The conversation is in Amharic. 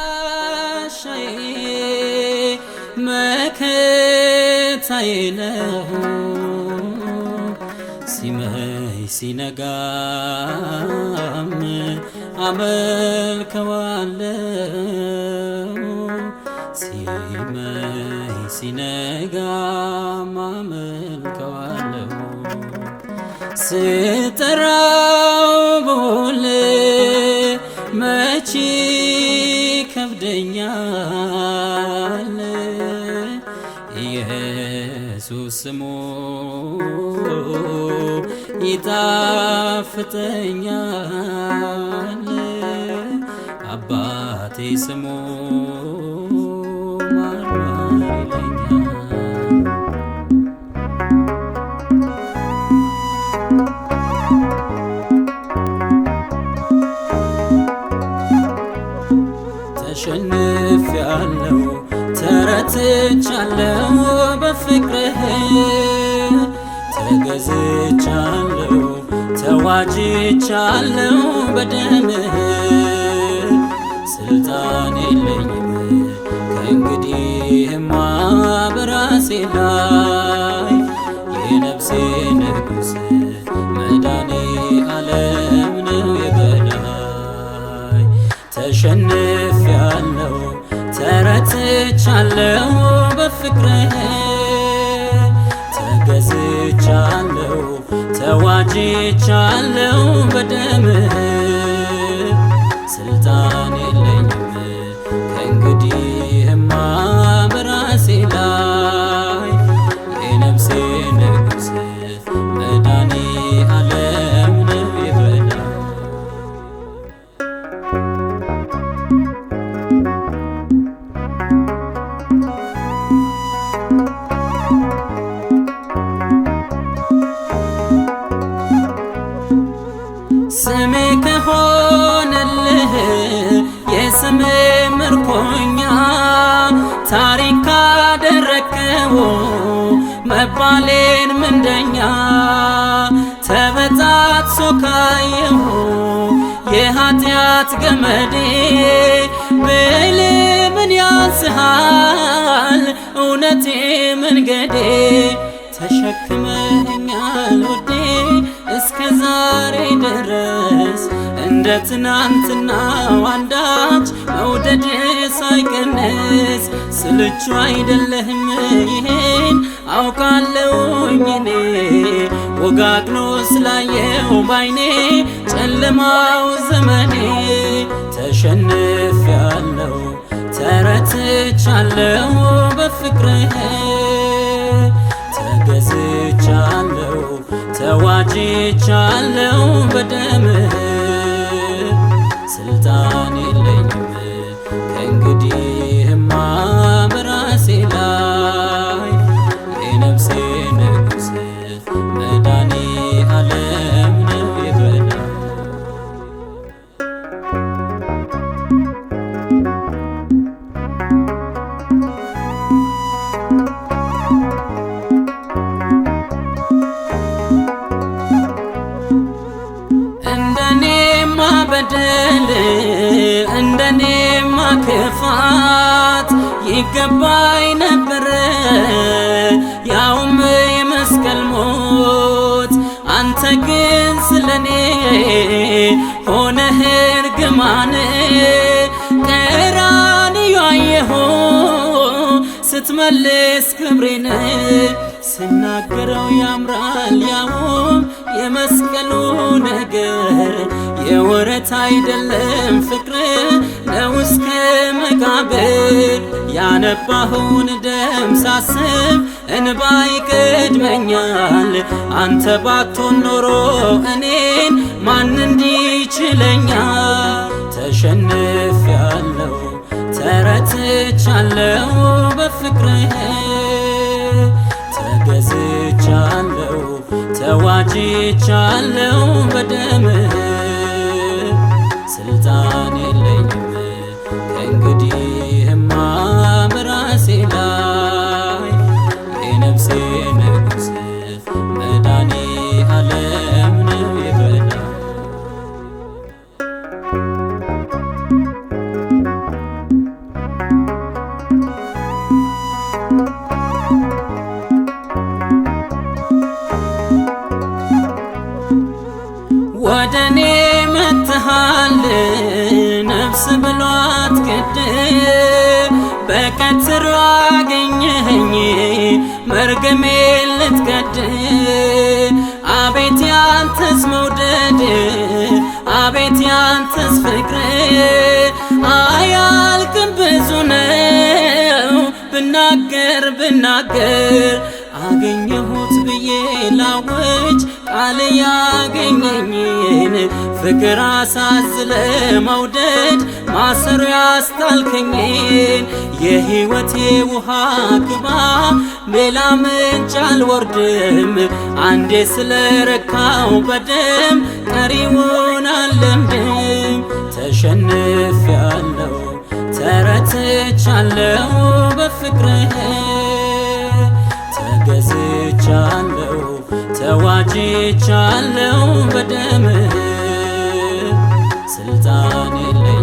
ስሙጋሻዬ መከታዬ ነው ሲመሽ ሲነጋም አመልከዋለሁ ሲመሽ ሲነጋም አመልከዋለሁ ስጠራው ብውል መቼ ከብደኛል ኢየሱስ ስሙ ይጣፍጠኛል አባቴ ስሙ ማርማር ይለኛል ተሸንፌአለሁ ተረትቻለሁ በፍቅርህ ተገዝቻለሁ ተዋጅቻለሁ በደምህ ስልጣን የለኝም ከእንግዲህማ በራሴ ላይ የነፍሴ ንጉሥ መድኃኔዓለም ነው የበላይ ተሸንፌአለሁ ተረትቻለሁ በፍቅርህ ተገዝቻለሁ ተዋጅቻለሁ በደምህ ስልጣን የለኝም ከእንግዲህማ በራሴ ላይ የነፍሴ ንጉሥ መድኃኔዓለም ነው የበላይ ስሜ ከሆነልህ የስሜ ምርኮኛ ታሪክ ካደረከው መባሌን ምንደኛ ተበጣጥሶ ካየሁ የኃጢአት ገመዴ ብል ምን ያንስሃል እውነቴ መንገዴ ተሸክመኛል ውዴ እስከ ዛሬ ድረስ እንደ ትናንትናው አንዳች መውደድ ሳይቀንስ ስልቹ አይደለህም ይሄን አውቃለሁኝ እኔ ወጋግኖ ስላየው ባይኔ ጨለማው ዘመኔ ተሸንፌአለሁ ተረትቻለሁ በፍቅርህ ተገዝቻለሁ ተዋጅቻለሁ በደምህ ስልጣን የለኝም ከእንግዲህማ በራሴ ላይ የነፍሴ ንጉሥ መድኃኔዓለም ነው የበላይ እንደኔማ በደል እንደኔማ ክፋት ይገባኝ ነበረ ያውም የመስቀል ሞት አንተ ግን ስለኔ ሆነህ እርግማን ቀራንዮ አየሁ ስትመልስ ክብሬን ስናገረው ያምራል ያውም የመስቀሉ ነገር የወረት አይደለም ፍቅር ነው እስከ መቃብር ያነባኸውን ደም ሳስብ እንባ ይቀድመኛል አንተ ባትሆን ኖሮ እኔን ማን እንዲችለኛል ተሸንፌአለሁ ተረትቻለሁ በፍቅርህ ተገዝቻለሁ ተዋጅቻለሁ በደምህ ስልጣን የለኝም ከእንግዲህማ በራሴ ላይ የነፍሴ ንጉሥ መድኃኔዓለም ነው የበላይ መርገሜን ልትቀድ አቤት ያንተስ መውደድ አቤት ያንተስ ፍቅር አያልቅም ብዙ ነው ብናገር አገኘሁት ብዬ ላውጅ ቃል ያገኘኝን ፍቅር አሳዝለ መውደድ ማሰሮ ያስጣልከኝን የሕይወቴ ውሃ ግባ ሌላ ምንጭ አልወርድም አንዴ ስለረካው በደም ቀሪውን አልለምድም ተሸንፌአለሁ ተረትቻለሁ በፍቅርህ ተገዝቻለሁ ተዋጅቻለሁ በደምህ ስልጣን የለኝም